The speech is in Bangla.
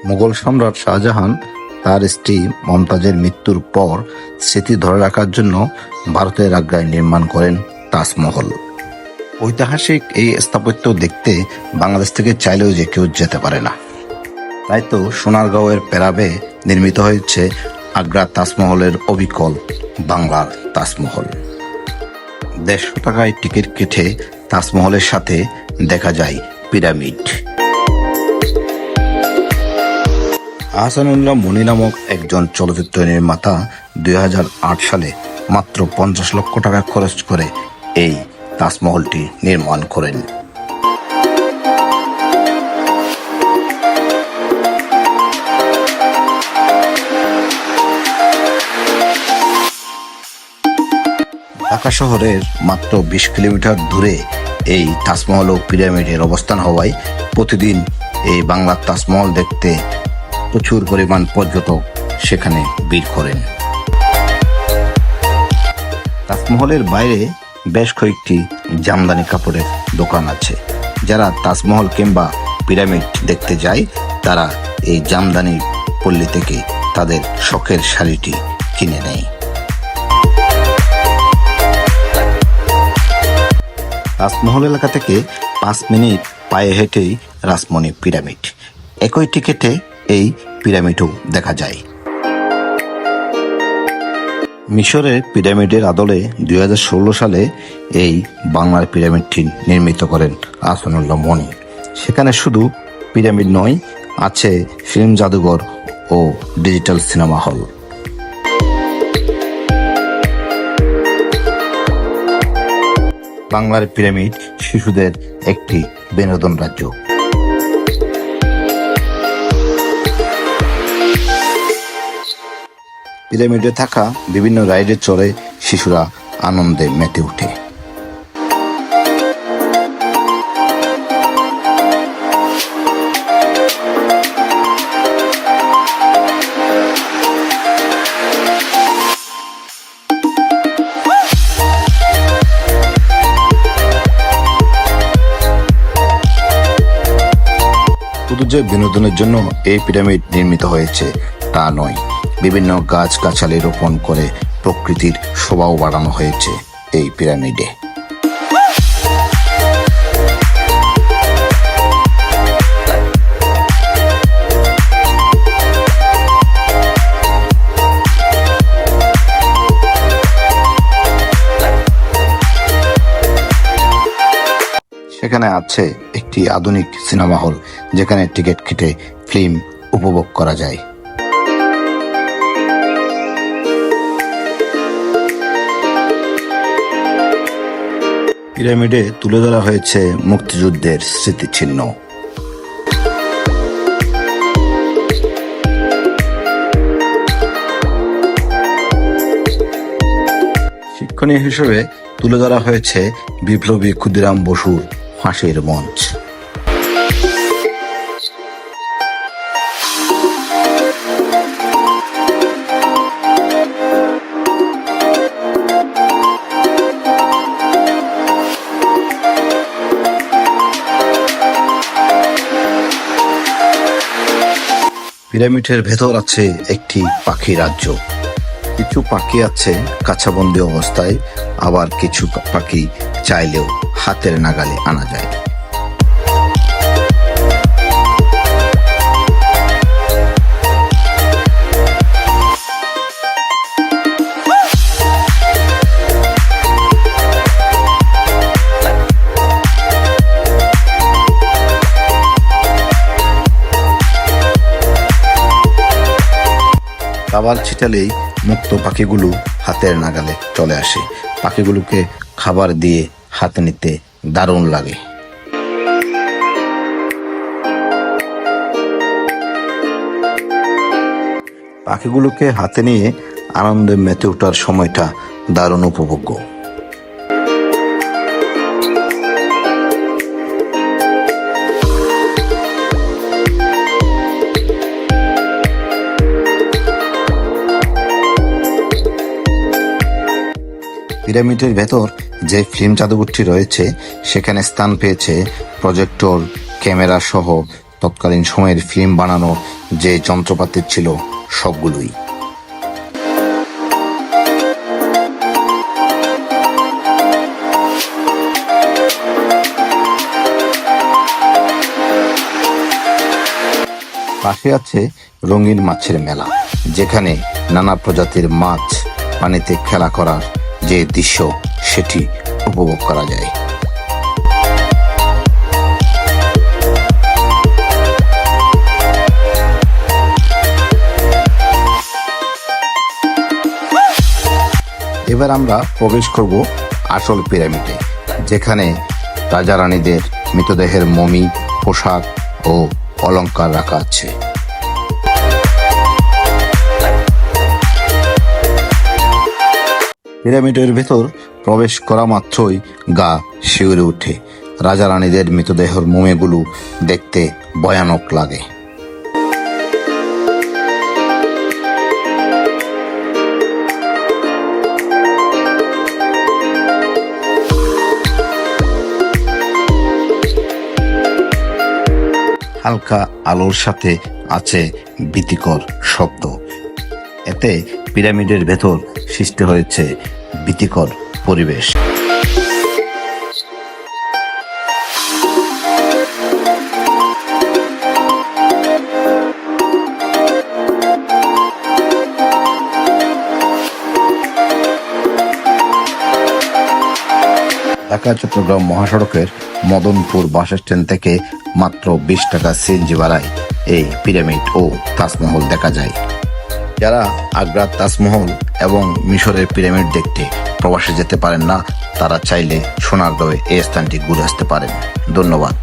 মুঘল সম্রাট শাহজাহান তার স্ত্রী মমতাজের মৃত্যুর পর স্মৃতি ধরে রাখার জন্য ভারতের আগ্রায় নির্মাণ করেন তাজমহল। ঐতিহাসিক এই স্থাপত্য দেখতে বাংলাদেশ থেকে চাইলেও যে কেউ যেতে পারে না। তাই তো সোনারগাঁওয়ের পেরাবে নির্মিত হয়েছে আগ্রা তাজমহলের অবিকল বাংলার তাজমহল। 150 টাকায় টিকিট কেটে তাজমহলের সাথে দেখা যায় পিরামিড। আহসানুল্লাহ মনি নামক একজন চলচ্চিত্র নির্মাতা 2008 সালে মাত্র 50 লক্ষ টাকা খরচ করে এই তাজমহলটি নির্মাণ করেন। ঢাকা শহরের মাত্র 20 কিলোমিটার দূরে এই তাজমহল ও পিরামিডের অবস্থান হওয়ায় প্রতিদিন এই বাংলার তাজমহল দেখতে প্রচুর পরিমাণ পর্যটক সেখানে ভিড় করেন। তাজমহলের বাইরে বেশ কয়েকটি জামদানি কাপড়ের দোকান আছে। যারা তাজমহল কিংবা পিরামিড দেখতে যায় তারা এই জামদানি পল্লী থেকে তাদের শখের শাড়িটি কিনে নেয়। তাজমহল এলাকা থেকে 5 মিনিট পায়ে হেঁটেই রাসমণি পিরামিড। একই টিকিটে এই পিরামিডও দেখা যায়। মিশরের পিরামিডের আদলে 2016 সালে এই বাংলার পিরামিডটি নির্মিত করেন আহসানুল্লাহ মনি। সেখানে শুধু পিরামিড নয়, আছে ফিল্ম জাদুঘর ও ডিজিটাল সিনেমা হল। বাংলার পিরামিড শিশুদের একটি বিনোদন রাজ্য। পিরামিডে থাকা বিভিন্ন রাইডে চড়ে শিশুরা আনন্দে মেতে ওঠে। শুধু যে বিনোদনের জন্য এই পিরামিড নির্মিত হয়েছে তা নয়, বিভিন্ন গাছ-গাছালি রোপণ করে প্রকৃতির শোভাও বাড়ানো হয়েছে এই পিরামিডে। সেখানে আছে একটি আধুনিক সিনেমা হল, যেখানে টিকিট কেটে ফিল্ম উপভোগ করা যায়। পিরামিডে তুলে ধরা হয়েছে মুক্তিযুদ্ধের স্মৃতিচিহ্ন। শিক্ষণীয় হিসেবে তুলে ধরা হয়েছে বিপ্লবী ক্ষুদিরাম বসুর ফাঁসির মঞ্চ। পিরামিডের ভেতর আছে একটি পাখি রাজ্য। কিছু পাখি আছে কাছাবন্দি অবস্থায়, আবার কিছু পাখি চাইলেও হাতের নাগালে আনা যায়। খাবার ছিটালেই মুক্ত পাখিগুলো হাতের নাগালে চলে আসে। পাখিগুলোকে খাবার দিয়ে হাতে নিতে দারুণ লাগে। পাখিগুলোকে হাতে নিয়ে আনন্দে মেতে ওঠার সময়টা দারুণ উপভোগ্য। পিরামিডের ভেতর যে ফিল্ম জাদুঘরটি রয়েছে সেখানে স্থান পেয়েছে প্রজেক্টর, ক্যামেরা সহ তৎকালীন সময়ের ফিল্ম বানানো যে যন্ত্রপাতি ছিল সবগুলোই। পাশে আছে রঙিন মাছের মেলা, যেখানে নানা প্রজাতির মাছ পানিতে খেলা করার যে দৃশ্য সেটি উপভোগ করা যায়। এবার আমরা প্রবেশ করব আসল পিরামিডে, যেখানে রাজা রানীদের মৃতদেহের মমি, পোশাক ও অলংকার রাখা আছে। পিরামিডের ভেতর প্রবেশ করা মাত্রই গা শিউরে ওঠে। রাজা রানীদের মৃতদেহের মমিগুলো দেখতে ভয়ানক লাগে। হালকা আলোর সাথে আছে ভীতিকর শব্দ। এতে পিরামিডের ভেতর সৃষ্টি হয়েছে ভীতিকর পরিবেশ। ঢাকা চট্টগ্রাম মহাসড়কের মদনপুর বাস স্ট্যান্ড থেকে মাত্র 20 টাকা সিএনজি ভাড়ায় এই পিরামিড ও তাজমহল দেখা যায়। যারা আগ্রার তাজমহল এবং মিশরের পিরামিড দেখতে প্রবাসে যেতে পারেন না, তারা চাইলে সোনারগাঁওয়ে এই স্থানটি ঘুরে আসতে পারেন। ধন্যবাদ।